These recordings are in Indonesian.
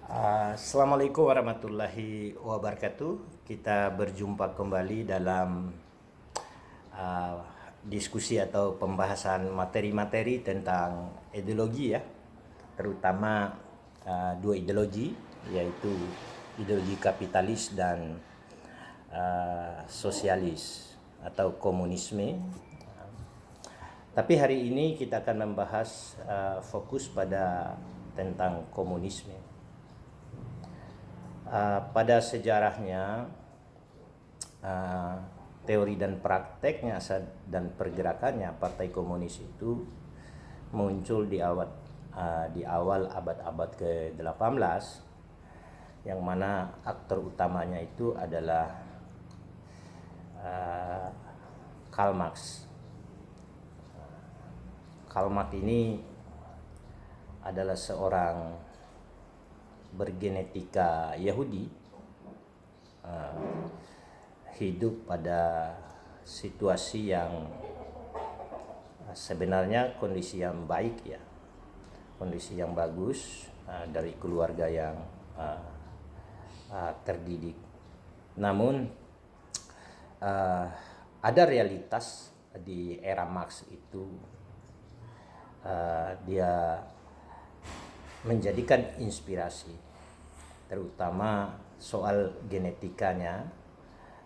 Assalamualaikum warahmatullahi wabarakatuh. Kita berjumpa kembali dalam uh, diskusi atau pembahasan materi-materi tentang ideologi ya, terutama dua ideologi, yaitu ideologi kapitalis dan sosialis atau komunisme. Tapi hari ini kita akan membahas fokus pada tentang komunisme. Pada sejarahnya, teori dan prakteknya dan pergerakannya Partai Komunis itu muncul di awal abad-abad ke-18, yang mana aktor utamanya itu adalah Karl Marx. Karl Marx ini adalah seorang bergenetika Yahudi, hidup pada situasi yang sebenarnya kondisi yang baik ya, kondisi yang bagus, dari keluarga yang terdidik. Namun ada realitas di era Marx itu, dia menjadikan inspirasi, terutama soal genetikanya.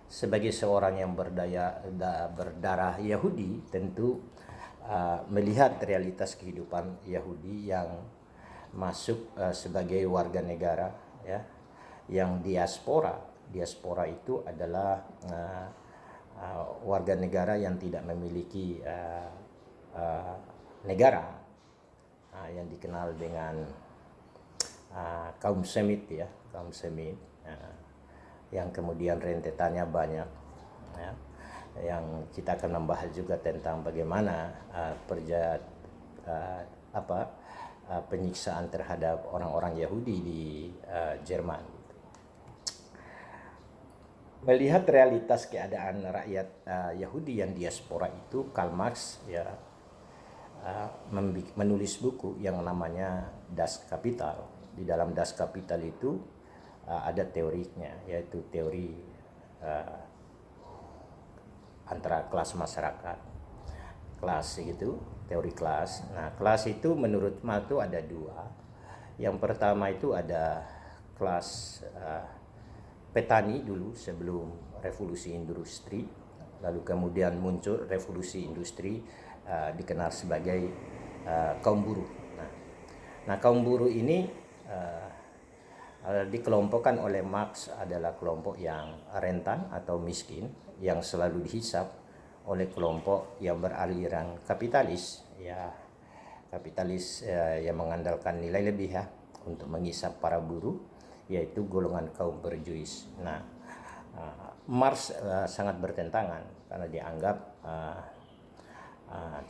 Sebagai seorang yang berdarah Yahudi, tentu melihat realitas kehidupan Yahudi yang masuk sebagai warga negara ya, yang diaspora. Diaspora itu adalah warga negara yang tidak memiliki negara, yang dikenal dengan kaum Semit ya, kaum Semit, yang kemudian rentetannya banyak ya, yang kita akan membahas juga tentang bagaimana penyiksaan terhadap orang-orang Yahudi di Jerman. Melihat realitas keadaan rakyat Yahudi yang diaspora itu, Karl Marx ya menulis buku yang namanya Das Kapital. Di dalam Das Kapital itu ada teorinya, yaitu teori antara kelas masyarakat, kelas gitu, teori kelas. Nah, kelas itu menurut Marx itu ada dua. Yang pertama itu ada kelas petani dulu sebelum revolusi industri, lalu kemudian muncul revolusi industri, dikenal sebagai kaum buruh. Nah, kaum buruh ini dikelompokkan oleh Marx adalah kelompok yang rentan atau miskin, yang selalu dihisap oleh kelompok yang beraliran kapitalis ya, kapitalis yang mengandalkan nilai lebih ya untuk menghisap para buruh, yaitu golongan kaum berjuis. Nah, Marx sangat bertentangan karena dianggap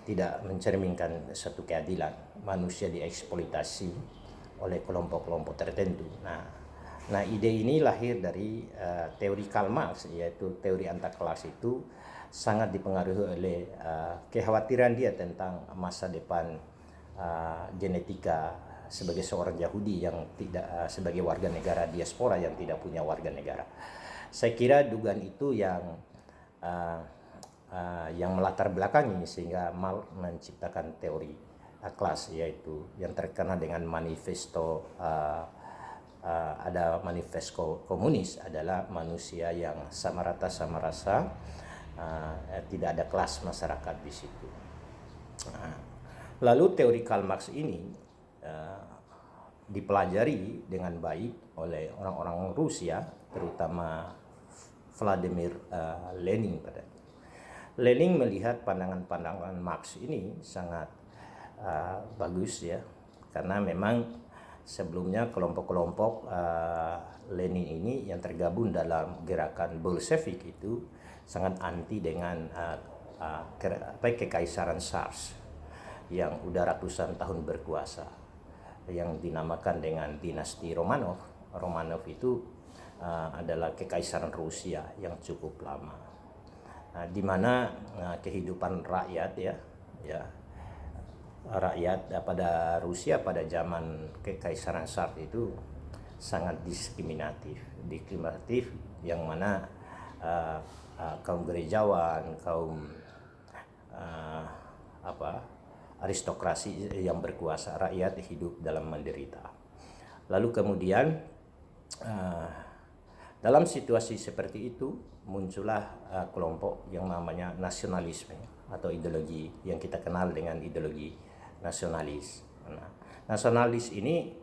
tidak mencerminkan satu keadilan, manusia dieksploitasi oleh kelompok-kelompok tertentu. Nah, ide ini lahir dari teori Karl Marx, yaitu teori antakelas itu sangat dipengaruhi oleh kekhawatiran dia tentang masa depan genetika sebagai seorang Yahudi yang tidak sebagai warga negara diaspora yang tidak punya warga negara. Saya kira dugaan itu yang melatar belakangi sehingga Marx menciptakan teori kelas, yaitu yang terkenal dengan manifesto ada manifesto komunis, adalah manusia yang sama rata sama rasa, tidak ada kelas masyarakat di situ. Lalu teori Karl Marx ini dipelajari dengan baik oleh orang-orang Rusia, terutama Vladimir Lenin. Lenin melihat pandangan-pandangan Marx ini sangat bagus ya, karena memang sebelumnya kelompok-kelompok Lenin ini yang tergabung dalam gerakan Bolshevik itu sangat anti dengan kekaisaran Tsars yang udah ratusan tahun berkuasa, yang dinamakan dengan dinasti Romanov. Romanov itu adalah kekaisaran Rusia yang cukup lama, di mana kehidupan rakyat rakyat pada Rusia pada zaman kekaisaran Tsar itu sangat diskriminatif yang mana kaum gerejawan, kaum aristokrasi yang berkuasa, rakyat hidup dalam menderita. Lalu kemudian dalam situasi seperti itu muncullah kelompok yang namanya nasionalisme atau ideologi yang kita kenal dengan ideologi nasionalis. Nah, nasionalis ini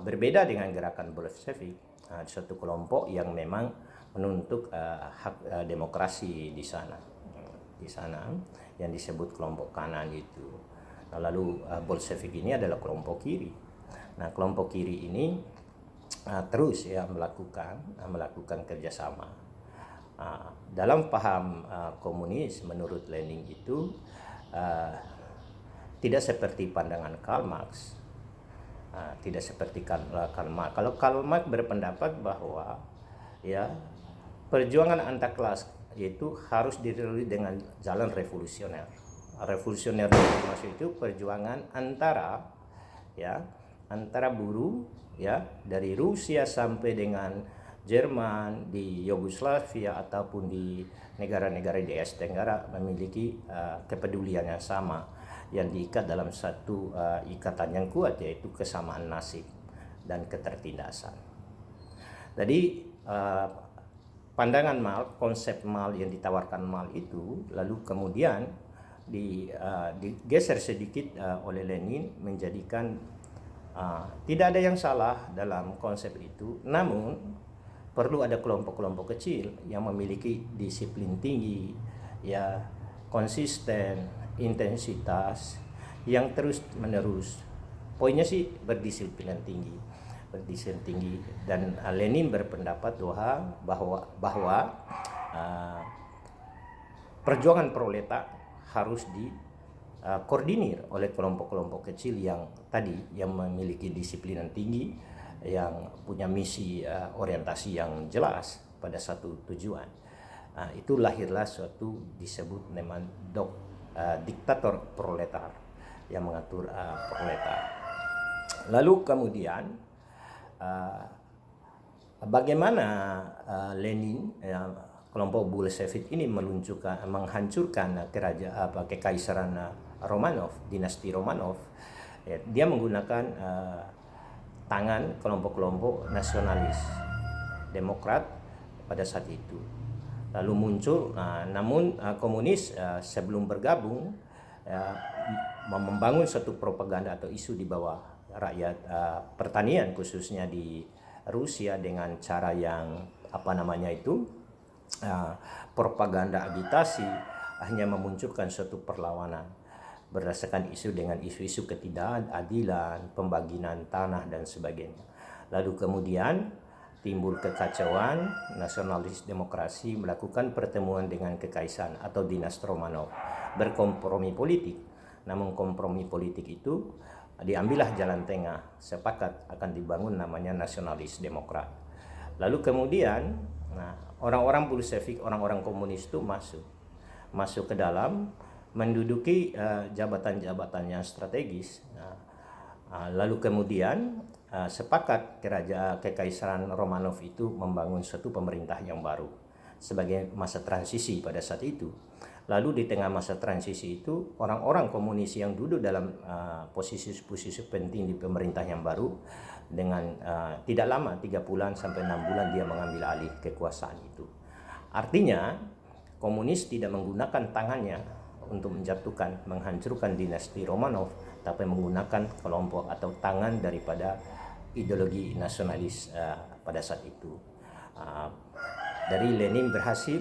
berbeda dengan gerakan Bolshevik, suatu kelompok yang memang menuntut hak demokrasi di sana yang disebut kelompok kanan itu. Nah, lalu Bolshevik ini adalah kelompok kiri. Nah, kelompok kiri ini terus ya melakukan kerjasama. Dalam paham komunis menurut Lenin itu tidak seperti pandangan Karl Marx. Tidak seperti Karl Marx. Kalau Karl Marx berpendapat bahwa ya perjuangan antar kelas yaitu harus dilalui dengan jalan revolusioner. Revolusioner maksud itu perjuangan antara buruh ya dari Rusia sampai dengan Jerman, di Yugoslavia ataupun di negara-negara di Asia Tenggara memiliki kepedulian yang sama yang diikat dalam satu ikatan yang kuat, yaitu kesamaan nasib dan ketertindasan. Jadi pandangan Marx, konsep Marx yang ditawarkan Marx itu lalu kemudian digeser sedikit oleh Lenin menjadikan tidak ada yang salah dalam konsep itu, namun perlu ada kelompok-kelompok kecil yang memiliki disiplin tinggi, ya konsisten, intensitas yang terus menerus. Poinnya sih berdisiplin tinggi. Dan Lenin berpendapat bahwa perjuangan proletar harus koordinir oleh kelompok-kelompok kecil yang memiliki disiplin tinggi, yang punya misi orientasi yang jelas pada satu tujuan. Itu lahirlah suatu disebut dengan diktator proletar yang mengatur proletar. Lalu kemudian bagaimana Lenin kelompok Bolshevik ini menghancurkan kekaisaran Romanov, dinasti Romanov. Dia menggunakan tangan kelompok-kelompok nasionalis demokrat pada saat itu. Lalu muncul, namun komunis sebelum bergabung membangun satu propaganda atau isu di bawah rakyat pertanian khususnya di Rusia dengan cara yang propaganda agitasi, hanya memunculkan suatu perlawanan berdasarkan isu-isu ketidakadilan, pembagian tanah dan sebagainya. Lalu kemudian timbul kekacauan, nasionalis demokrasi melakukan pertemuan dengan kekaisaran atau dinasti Romanov, berkompromi politik. Namun kompromi politik itu diambillah jalan tengah, sepakat akan dibangun namanya nasionalis demokrat. Lalu kemudian orang-orang Bolshevik, orang-orang komunis itu masuk ke dalam, menduduki jabatan-jabatan yang strategis. Lalu kemudian sepakat kekaisaran Romanov itu membangun suatu pemerintah yang baru sebagai masa transisi pada saat itu. Lalu di tengah masa transisi itu orang-orang komunis yang duduk dalam posisi-posisi penting di pemerintah yang baru dengan tidak lama 3 bulan sampai 6 bulan dia mengambil alih kekuasaan itu. Artinya komunis tidak menggunakan tangannya untuk menghancurkan dinasti Romanov, tapi menggunakan kelompok atau tangan daripada ideologi nasionalis pada saat itu. Dari Lenin berhasil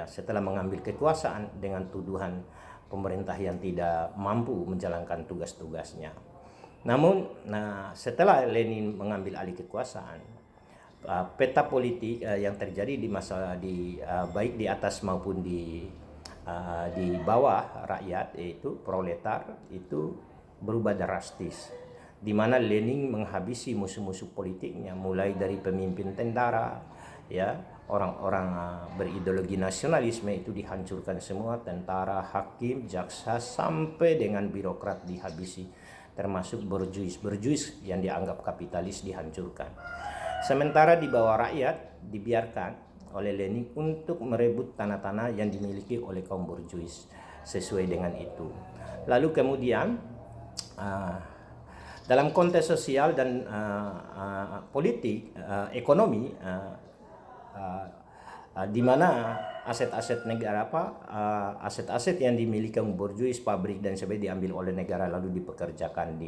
setelah mengambil kekuasaan dengan tuduhan pemerintah yang tidak mampu menjalankan tugas-tugasnya. Namun setelah Lenin mengambil alih kekuasaan, peta politik yang terjadi baik di atas maupun di bawah rakyat, yaitu proletar, itu berubah drastis, di mana Lenin menghabisi musuh-musuh politiknya, mulai dari pemimpin tentara, orang-orang berideologi nasionalisme itu dihancurkan semua, tentara, hakim, jaksa, sampai dengan birokrat dihabisi. termasuk borjuis yang dianggap kapitalis dihancurkan. Sementara di bawah rakyat dibiarkan oleh Lenin untuk merebut tanah-tanah yang dimiliki oleh kaum borjuis sesuai dengan itu. Lalu kemudian dalam konteks sosial dan politik, ekonomi, di mana aset-aset negara aset-aset yang dimiliki kaum borjuis, pabrik dan sebagainya diambil oleh negara lalu dipekerjakan,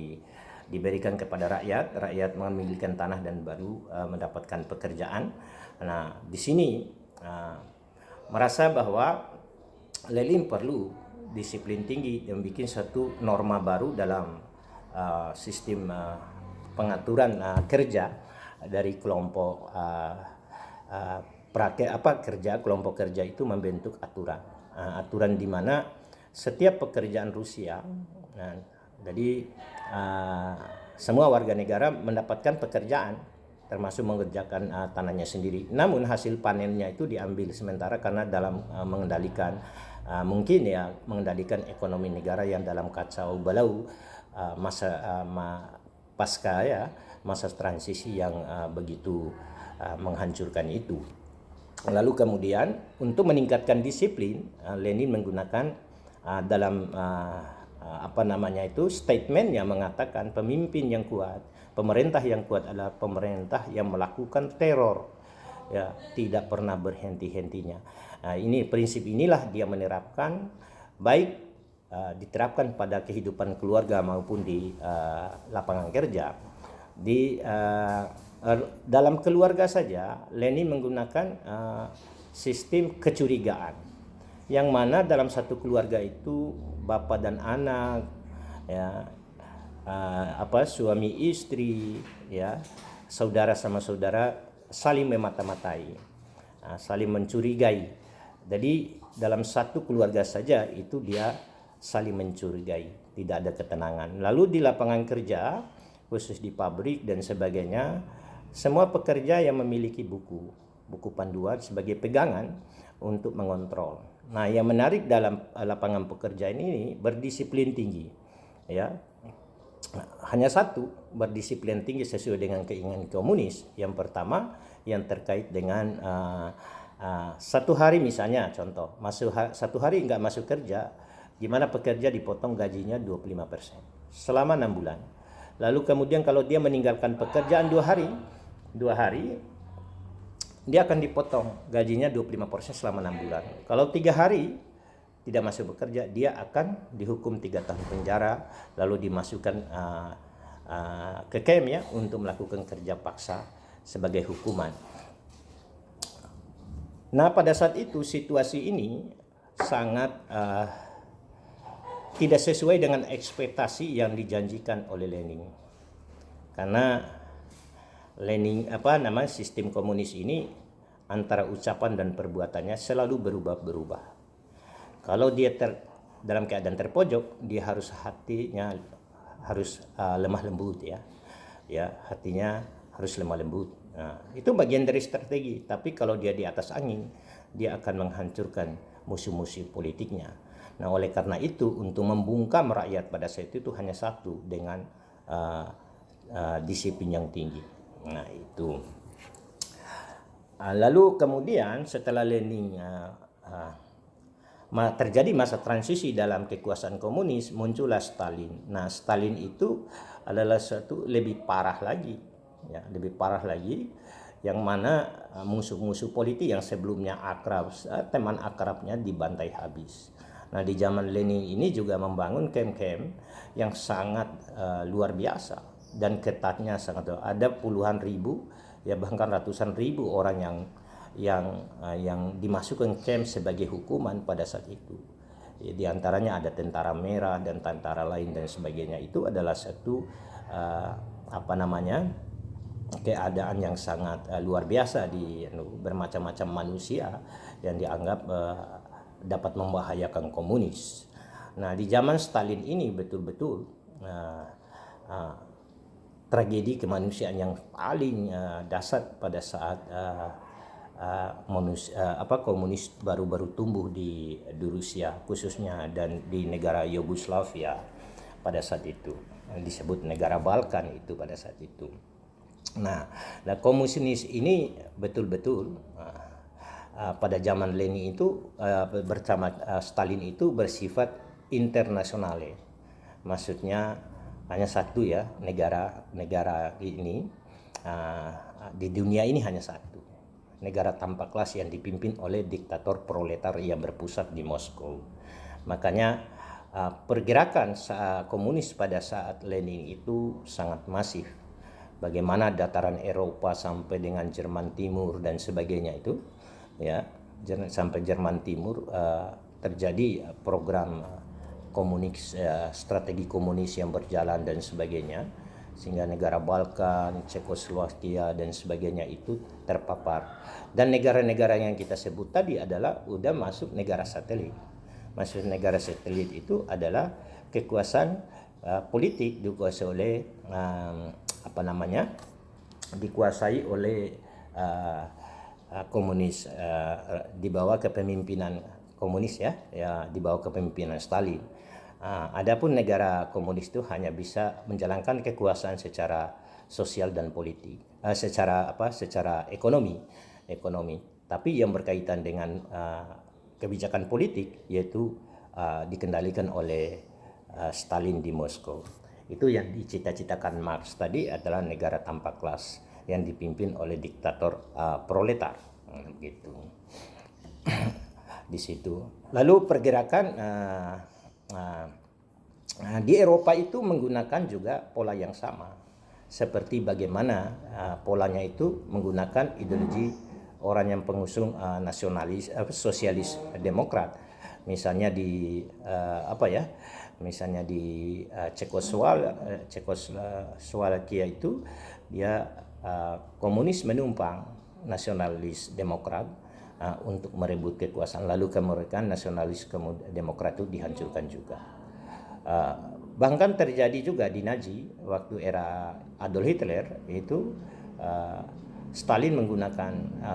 diberikan kepada rakyat memiliki tanah dan baru mendapatkan pekerjaan. Nah, di sini merasa bahwa Lenin perlu disiplin tinggi dan bikin satu norma baru dalam sistem pengaturan kerja dari kelompok kelompok kerja itu membentuk aturan di mana setiap pekerjaan Rusia, jadi semua warga negara mendapatkan pekerjaan termasuk mengerjakan tanahnya sendiri. Namun hasil panennya itu diambil sementara karena dalam mengendalikan mungkin ya mengendalikan ekonomi negara yang dalam kacau balau masa transisi yang begitu menghancurkan itu. Lalu kemudian untuk meningkatkan disiplin, Lenin menggunakan dalam statement yang mengatakan pemimpin yang kuat, pemerintah yang kuat adalah pemerintah yang melakukan teror, ya, tidak pernah berhenti-hentinya. Ini prinsip inilah dia menerapkan, baik diterapkan pada kehidupan keluarga maupun di lapangan kerja. Dalam keluarga saja Lenin menggunakan sistem kecurigaan, yang mana dalam satu keluarga itu bapak dan anak, ya, suami istri, ya, saudara sama saudara saling memata-matai, saling mencurigai. Jadi dalam satu keluarga saja itu dia saling mencurigai, tidak ada ketenangan. Lalu di lapangan kerja, khusus di pabrik dan sebagainya, semua pekerja yang memiliki buku panduan sebagai pegangan untuk mengontrol. Nah, yang menarik dalam lapangan pekerjaan ini berdisiplin tinggi, ya. Hanya satu, berdisiplin tinggi sesuai dengan keinginan komunis. Yang pertama yang terkait dengan satu hari misalnya, contoh, satu hari nggak masuk kerja, gimana pekerja dipotong gajinya 25% selama 6 bulan. Lalu kemudian kalau dia meninggalkan pekerjaan 2 hari, dia akan dipotong gajinya 25% selama 6 bulan. Kalau 3 hari tidak masuk bekerja, dia akan dihukum 3 tahun penjara, lalu dimasukkan ke camp, ya, untuk melakukan kerja paksa sebagai hukuman. Nah, pada saat itu situasi ini sangat tidak sesuai dengan ekspektasi yang dijanjikan oleh Lenin. Karena sistem komunis ini antara ucapan dan perbuatannya selalu berubah-berubah. Kalau dia dalam keadaan terpojok, dia hatinya harus lemah lembut, ya. Ya, hatinya harus lemah lembut. Nah, itu bagian dari strategi. Tapi kalau dia di atas angin, dia akan menghancurkan musuh-musuh politiknya. Nah, oleh karena itu untuk membungkam rakyat pada saat itu hanya satu, dengan disiplin yang tinggi. Nah, itu. Lalu kemudian setelah Lenin terjadi masa transisi dalam kekuasaan komunis, muncullah Stalin. Nah, Stalin itu adalah satu lebih parah lagi, ya, yang mana musuh-musuh politik yang sebelumnya akrab, teman akrabnya dibantai habis. Nah, di zaman Lenin ini juga membangun camp-camp yang sangat luar biasa dan ketatnya sangat. Ada puluhan ribu, ya bahkan ratusan ribu orang yang dimasukkan camp sebagai hukuman pada saat itu. Ya, di antaranya ada tentara merah dan tentara lain dan sebagainya. Itu adalah satu keadaan yang sangat luar biasa di bermacam-macam manusia yang dianggap dapat membahayakan komunis. Nah, di zaman Stalin ini betul-betul tragedi kemanusiaan yang paling dasar pada saat komunis baru-baru tumbuh di Rusia khususnya dan di negara Yugoslavia pada saat itu. disebut negara Balkan itu pada saat itu. Nah, komunis ini betul-betul pada zaman Lenin itu bersama Stalin itu bersifat internasional ya. Maksudnya hanya satu ya, negara ini di dunia ini hanya satu. Negara tanpa kelas yang dipimpin oleh diktator proletar yang berpusat di Moskow. Makanya pergerakan komunis pada saat Lenin itu sangat masif. Bagaimana dataran Eropa sampai dengan Jerman Timur dan sebagainya itu, ya, sampai Jerman Timur terjadi program komunis, strategi komunis yang berjalan dan sebagainya, sehingga negara Balkan, Cekoslovakia dan sebagainya itu terpapar. Dan negara-negara yang kita sebut tadi adalah udah masuk negara satelit. Maksud negara satelit itu adalah kekuasaan politik dikuasai oleh dikuasai oleh komunis di bawah kepemimpinan komunis ya di bawah kepemimpinan Stalin. Adapun negara komunis itu hanya bisa menjalankan kekuasaan secara sosial dan politik, secara ekonomi. Tapi yang berkaitan dengan kebijakan politik yaitu dikendalikan oleh Stalin di Moskow. Itu yang dicita-citakan Marx tadi adalah negara tanpa kelas yang dipimpin oleh diktator proletar, gitu. Di situ. Lalu pergerakan di Eropa itu menggunakan juga pola yang sama, seperti bagaimana polanya itu menggunakan ideologi orang yang pengusung nasionalis, sosialis demokrat. Misalnya di misalnya di Cekoslovakia itu dia komunis menumpang nasionalis demokrat untuk merebut kekuasaan, lalu kemudian nasionalis demokrat itu dihancurkan juga. Bahkan terjadi juga di Nazi waktu era Adolf Hitler itu Stalin menggunakan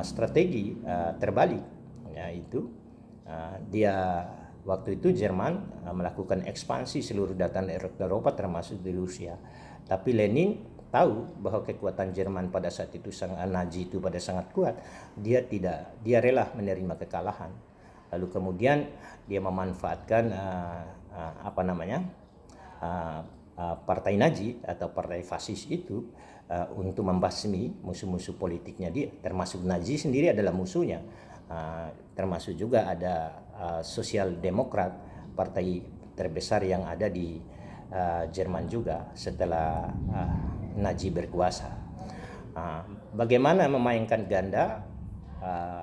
strategi terbalik, yaitu dia waktu itu Jerman melakukan ekspansi seluruh dataran Eropa termasuk di Rusia. Tapi Lenin tahu bahwa kekuatan Jerman pada saat itu Nazi itu sangat kuat. Dia rela menerima kekalahan. Lalu kemudian dia memanfaatkan partai Nazi atau partai fasis itu untuk membasmi musuh-musuh politiknya dia, termasuk Nazi sendiri adalah musuhnya. Termasuk juga ada Sosial Demokrat, partai terbesar yang ada di Jerman juga setelah Nazi berkuasa. Bagaimana memainkan ganda?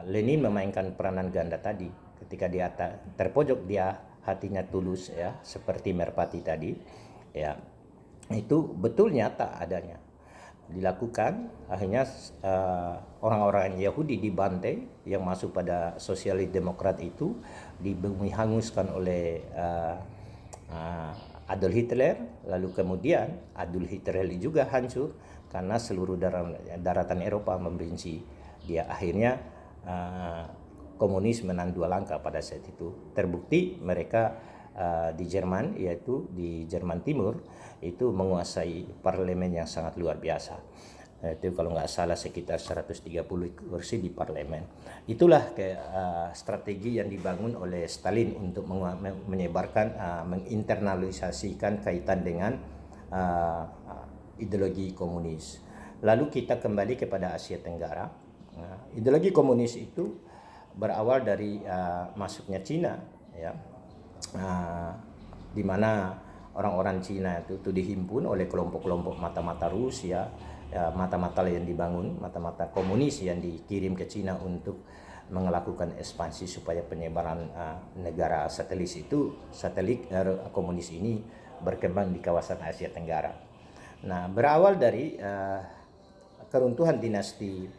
Lenin memainkan peranan ganda tadi. Ketika dia terpojok, dia hatinya tulus ya, seperti Merpati tadi ya. Itu betul nyata adanya dilakukan. Akhirnya orang-orang Yahudi dibantai yang masuk pada sosialis demokrat itu, dibumi hanguskan oleh Adolf Hitler. Lalu kemudian Adolf Hitler juga hancur karena seluruh daratan Eropa membenci dia. Akhirnya komunis menang 2 langkah pada saat itu. Terbukti mereka di Jerman, yaitu di Jerman Timur itu menguasai parlemen yang sangat luar biasa. Itu kalau nggak salah sekitar 130 kursi di parlemen. Itulah strategi yang dibangun oleh Stalin untuk menyebarkan, menginternalisasikan kaitan dengan ideologi komunis. Lalu kita kembali kepada Asia Tenggara. Ideologi komunis itu berawal dari masuknya Cina ya. Di mana orang-orang Cina itu dihimpun oleh kelompok-kelompok mata-mata Rusia, mata-mata yang dibangun, mata-mata komunis yang dikirim ke Cina untuk melakukan ekspansi supaya penyebaran negara satelit komunis ini berkembang di kawasan Asia Tenggara. Nah, berawal dari keruntuhan dinasti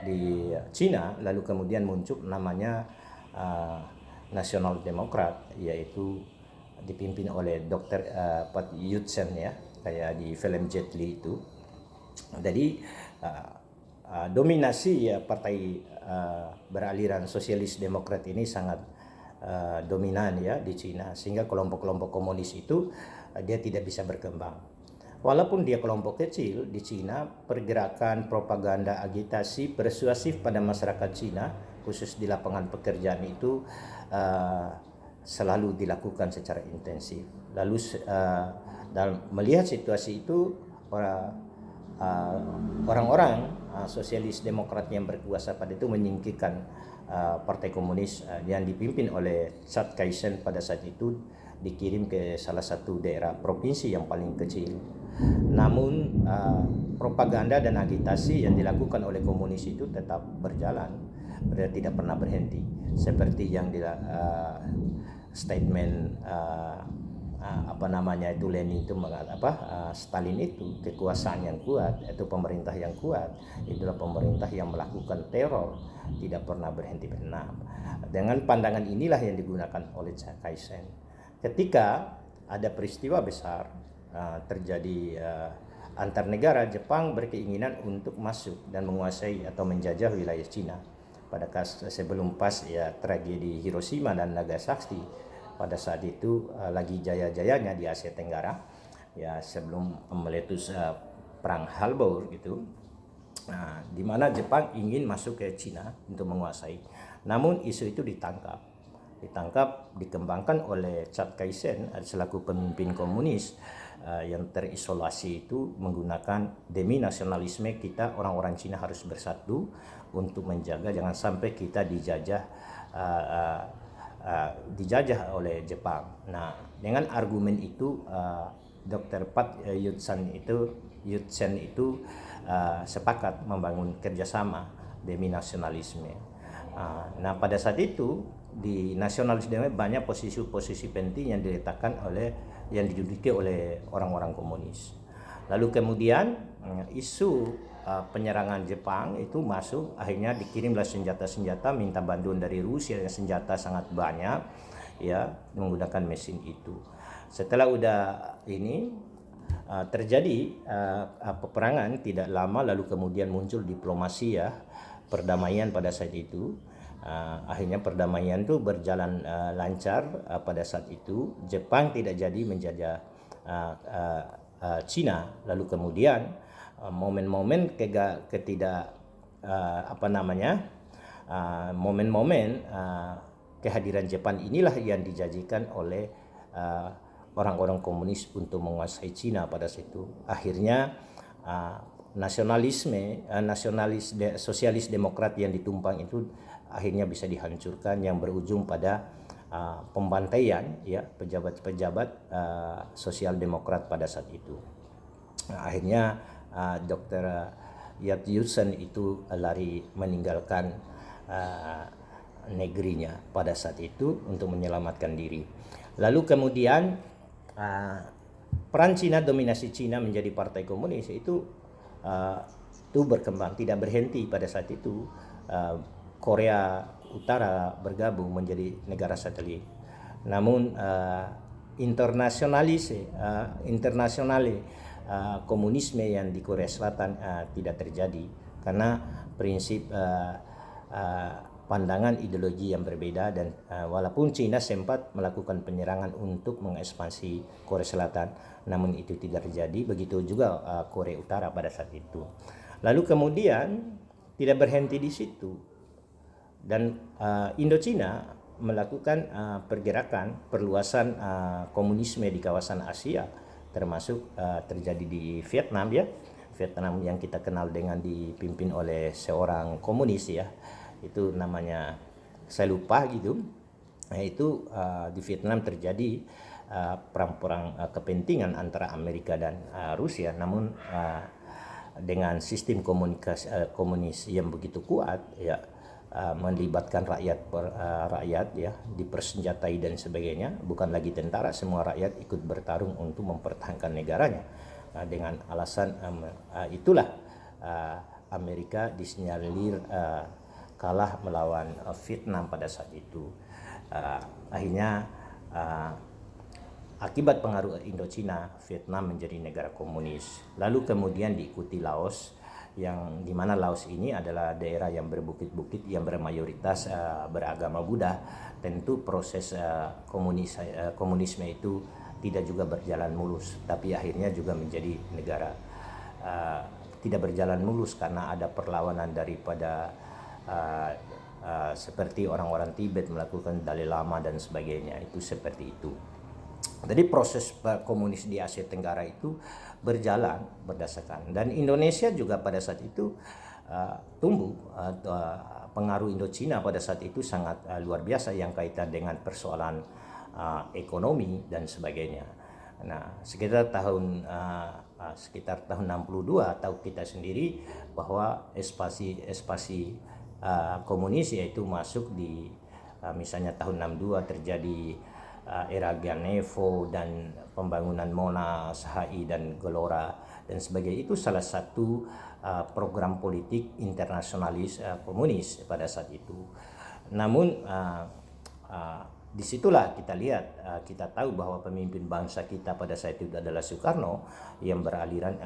di Cina, lalu kemudian muncul namanya Nasional Demokrat, yaitu dipimpin oleh Dr. Pat Yudsen ya, kayak di film Jet Li itu. Jadi dominasi ya partai beraliran sosialis demokrat ini sangat dominan ya di Cina, sehingga kelompok-kelompok komunis itu dia tidak bisa berkembang. Walaupun dia kelompok kecil di Cina, pergerakan propaganda agitasi persuasif pada masyarakat Cina, khusus di lapangan pekerjaan itu selalu dilakukan secara intensif. Lalu dalam melihat situasi itu, orang-orang sosialis demokrat yang berkuasa pada itu menyingkirkan Partai Komunis yang dipimpin oleh Chiang Kai-shek pada saat itu, dikirim ke salah satu daerah provinsi yang paling kecil. Namun propaganda dan agitasi yang dilakukan oleh komunis itu tetap berjalan, tidak pernah berhenti. Seperti yang statement Lenin itu Stalin itu, kekuasaan yang kuat itu pemerintah yang kuat, itulah pemerintah yang melakukan teror, tidak pernah berhenti berenam. Dengan pandangan inilah yang digunakan oleh Chiang Kai-shek. Ketika ada peristiwa besar terjadi antar negara, Jepang berkeinginan untuk masuk dan menguasai atau menjajah wilayah Cina. Pada sebelum tragedi Hiroshima dan Nagasaki, pada saat itu lagi jaya-jayanya di Asia Tenggara, sebelum meletus perang Harbor gitu, di mana Jepang ingin masuk ke Cina untuk menguasai. Namun isu itu ditangkap, dikembangkan oleh Chiang Kai-shek selaku pemimpin komunis yang terisolasi itu, menggunakan demi nasionalisme kita orang-orang Cina harus bersatu untuk menjaga jangan sampai kita dijajah oleh Jepang. Nah, dengan argumen itu Dr. Pat Yut-sen itu sepakat membangun kerjasama demi nasionalisme. Nah, pada saat itu di nasionalisme banyak posisi-posisi penting yang yang diduduki oleh orang-orang komunis. Lalu kemudian isu penyerangan Jepang itu masuk, akhirnya dikirimlah senjata-senjata, minta bantuan dari Rusia yang senjata sangat banyak, menggunakan mesin itu. Setelah terjadi peperangan tidak lama, lalu kemudian muncul diplomasi perdamaian pada saat itu. Akhirnya perdamaian itu berjalan lancar pada saat itu. Jepang tidak jadi menjajah Cina. Lalu kemudian momen-momen kehadiran Jepang inilah yang dijanjikan oleh orang-orang komunis untuk menguasai Cina pada saat itu. Akhirnya sosialis demokrat yang ditumpang itu akhirnya bisa dihancurkan, yang berujung pada pembantaian pejabat-pejabat sosial demokrat pada saat itu. Akhirnya Dr. Yut-sen itu lari meninggalkan negerinya pada saat itu untuk menyelamatkan diri. Lalu kemudian peran Cina, dominasi Cina menjadi partai komunis itu berkembang, tidak berhenti pada saat itu. Korea Utara bergabung menjadi negara satelit. Namun internasional komunisme yang di Korea Selatan tidak terjadi karena prinsip pandangan ideologi yang berbeda, dan walaupun Cina sempat melakukan penyerangan untuk mengekspansi Korea Selatan, namun itu tidak terjadi. Begitu juga Korea Utara pada saat itu. Lalu kemudian tidak berhenti di situ, dan Indochina melakukan pergerakan perluasan komunisme di kawasan Asia, termasuk terjadi di Vietnam Vietnam yang kita kenal dengan dipimpin oleh seorang komunis itu namanya saya lupa gitu. Nah, itu di Vietnam terjadi perang-perang kepentingan antara Amerika dan Rusia, namun dengan sistem komunis yang begitu kuat melibatkan rakyat dipersenjatai dan sebagainya, bukan lagi tentara, semua rakyat ikut bertarung untuk mempertahankan negaranya. Dengan alasan itulah Amerika disinyalir kalah melawan Vietnam pada saat itu. Akhirnya akibat pengaruh Indochina, Vietnam menjadi negara komunis. Lalu kemudian diikuti Laos, yang dimana Laos ini adalah daerah yang berbukit-bukit yang bermayoritas beragama Buddha. Tentu proses komunisme itu tidak juga berjalan mulus, tapi akhirnya juga menjadi negara tidak berjalan mulus karena ada perlawanan daripada seperti orang-orang Tibet melakukan Dalai Lama dan sebagainya, itu seperti itu. Jadi proses komunis di Asia Tenggara itu berjalan berdasarkan, dan Indonesia juga pada saat itu tumbuh. Pengaruh Indochina pada saat itu sangat luar biasa yang kaitan dengan persoalan ekonomi dan sebagainya. Nah, sekitar tahun 62 tahu kita sendiri bahwa ekspansi komunis yaitu masuk di misalnya tahun 62 terjadi era Ganevo dan pembangunan Monas, HI dan Gelora dan sebagainya. Itu salah satu program politik internasionalis komunis pada saat itu. Namun disitulah kita lihat, kita tahu bahwa pemimpin bangsa kita pada saat itu adalah Soekarno yang beraliran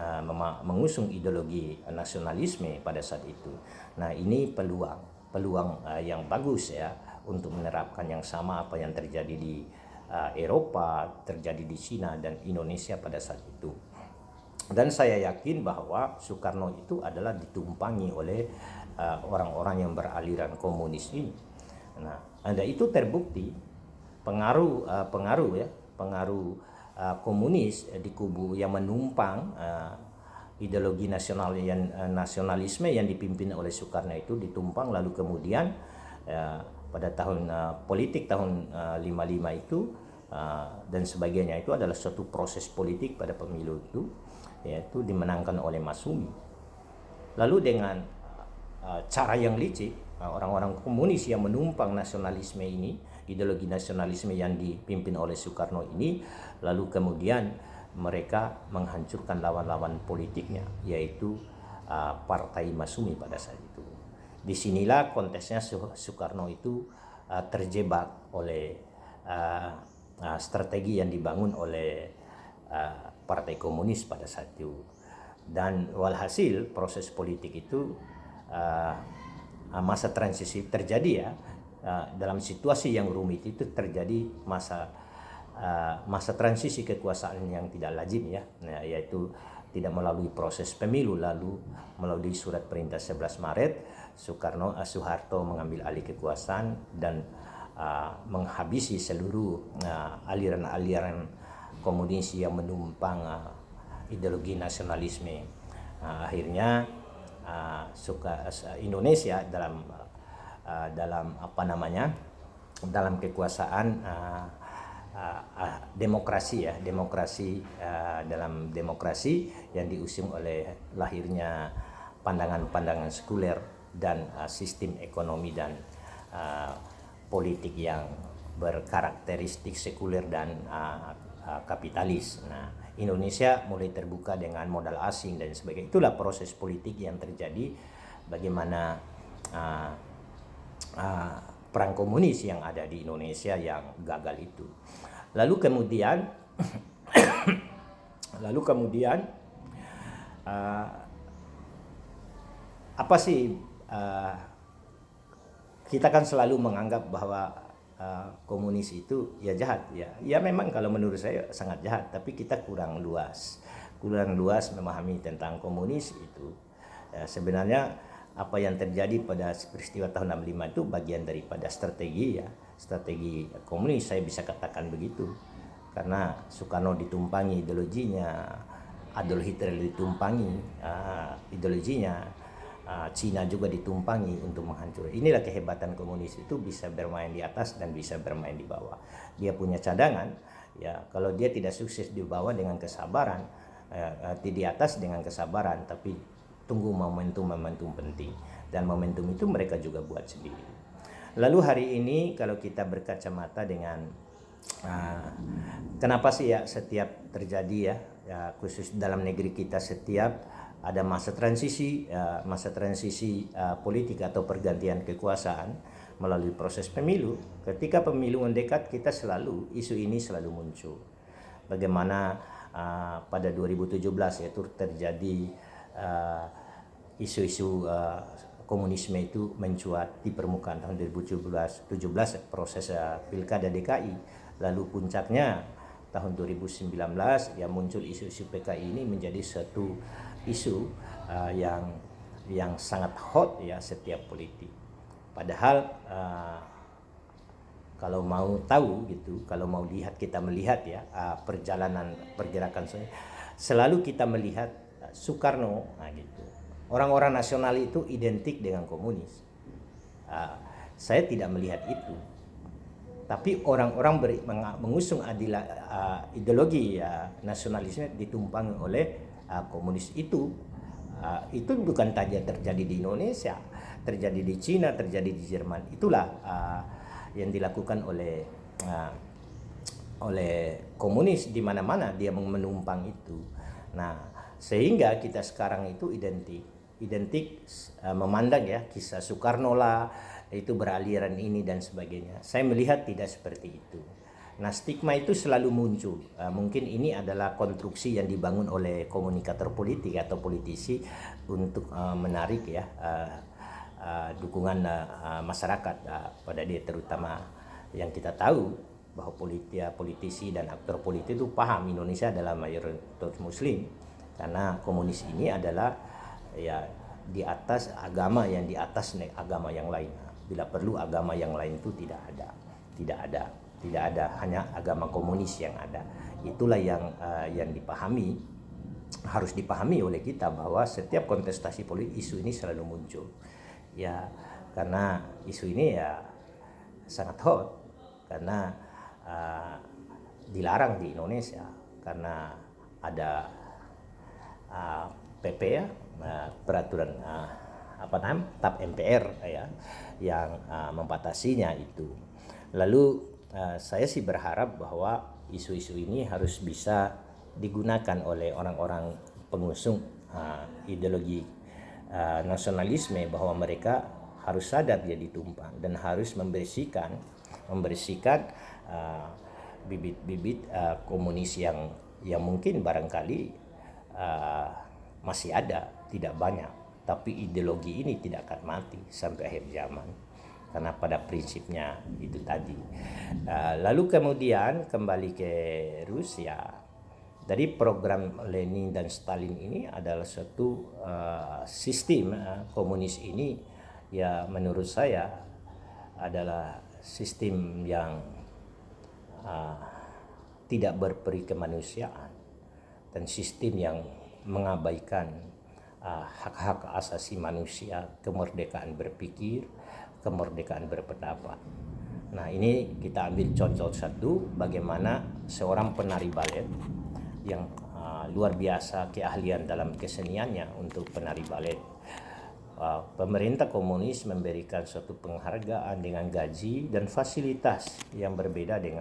mengusung ideologi nasionalisme pada saat itu. Nah, ini peluang yang bagus ya untuk menerapkan yang sama apa yang terjadi di Eropa, terjadi di Cina dan Indonesia pada saat itu. Dan saya yakin bahwa Soekarno itu adalah ditumpangi oleh orang-orang yang beraliran komunis ini. Nah, ada itu terbukti pengaruh komunis di kubu yang menumpang ideologi nasionalisme yang dipimpin oleh Soekarno itu ditumpang, lalu kemudian pada tahun politik tahun 55 itu dan sebagainya itu adalah suatu proses politik pada pemilu itu, yaitu dimenangkan oleh Masyumi. Lalu dengan cara yang licik, orang-orang komunis yang menumpang nasionalisme ini, ideologi nasionalisme yang dipimpin oleh Soekarno ini, lalu kemudian mereka menghancurkan lawan-lawan politiknya, yaitu Partai Masyumi pada saat itu. Disinilah konteksnya Soekarno itu terjebak oleh strategi yang dibangun oleh Partai Komunis pada saat itu. Dan walhasil proses politik itu masa transisi terjadi ya, dalam situasi yang rumit itu terjadi masa transisi kekuasaan yang tidak lazim ya, yaitu tidak melalui proses pemilu, lalu melalui surat perintah 11 Maret Soeharto mengambil alih kekuasaan dan menghabisi seluruh aliran-aliran komunis yang menumpang ideologi nasionalisme. Akhirnya Indonesia dalam kekuasaan dalam demokrasi yang diusung oleh lahirnya pandangan-pandangan sekuler dan sistem ekonomi dan politik yang berkarakteristik sekuler dan kapitalis. Nah, Indonesia mulai terbuka dengan modal asing dan sebagainya. Itulah proses politik yang terjadi, bagaimana perang komunis yang ada di Indonesia yang gagal itu. Lalu kemudian apa sih, kita kan selalu menganggap bahwa komunis itu ya jahat ya memang kalau menurut saya sangat jahat, tapi kita kurang luas memahami tentang komunis itu. Sebenarnya apa yang terjadi pada peristiwa tahun 65 itu bagian daripada strategi komunis, saya bisa katakan begitu, karena Soekarno ditumpangi ideologinya, Adolf Hitler ditumpangi ideologinya, Cina juga ditumpangi untuk menghancurkan. Inilah kehebatan komunis, itu bisa bermain di atas dan bisa bermain di bawah. Dia punya cadangan ya, kalau dia tidak sukses di bawah dengan kesabaran, di atas dengan kesabaran, tapi tunggu momentum penting, dan momentum itu mereka juga buat sendiri. Lalu hari ini kalau kita berkacamata dengan kenapa sih ya setiap terjadi ya khusus dalam negeri kita, setiap ada masa transisi politik atau pergantian kekuasaan melalui proses pemilu. Ketika pemilu mendekat, isu ini selalu muncul. Bagaimana pada 2017 yaitu terjadi isu-isu komunisme itu mencuat di permukaan tahun 2017 proses pilkada DKI. Lalu puncaknya tahun 2019 ya muncul isu-isu PKI ini menjadi satu isu yang sangat hot ya setiap politik. Padahal kalau mau tahu gitu, kalau mau lihat kita melihat ya pergerakan selalu kita melihat Soekarno gitu. Orang-orang nasional itu identik dengan komunis. Saya tidak melihat itu. Tapi orang-orang mengusung ideologi nasionalisme ditumpangi oleh komunis itu bukan saja terjadi di Indonesia, terjadi di Cina, terjadi di Jerman. Itulah yang dilakukan oleh komunis di mana-mana dia menumpang itu. Nah, sehingga kita sekarang itu identik memandang ya kisah Soekarno lah itu beraliran ini dan sebagainya. Saya melihat tidak seperti itu. Nah, stigma itu selalu muncul. Mungkin ini adalah konstruksi yang dibangun oleh komunikator politik atau politisi untuk menarik ya dukungan masyarakat pada dia, terutama yang kita tahu bahwa politisi dan aktor politik itu paham Indonesia adalah mayoritas muslim, karena komunis ini adalah ya di atas agama yang di atas agama yang lain. Bila perlu agama yang lain itu tidak ada, hanya agama komunis yang ada. Itulah yang harus dipahami oleh kita, bahwa setiap kontestasi politik isu ini selalu muncul. Ya, karena isu ini ya sangat hot karena dilarang di Indonesia karena ada PP ya, peraturan TAP MPR ya yang membatasinya itu. Lalu saya sih berharap bahwa isu-isu ini harus bisa digunakan oleh orang-orang pengusung ideologi nasionalisme, bahwa mereka harus sadar dia ditumpang dan harus membersihkan bibit-bibit komunis yang mungkin barangkali masih ada, tidak banyak, tapi ideologi ini tidak akan mati sampai akhir zaman karena pada prinsipnya itu tadi. Lalu kemudian kembali ke Rusia. Dari program Lenin dan Stalin ini adalah suatu sistem komunis ini ya menurut saya adalah sistem yang tidak berperi kemanusiaan dan sistem yang mengabaikan hak-hak asasi manusia, kemerdekaan berpikir, kemerdekaan berpendapat. Nah, ini kita ambil contoh satu, bagaimana seorang penari balet yang luar biasa keahlian dalam keseniannya untuk penari balet. Pemerintah komunis memberikan suatu penghargaan dengan gaji dan fasilitas yang berbeda dengan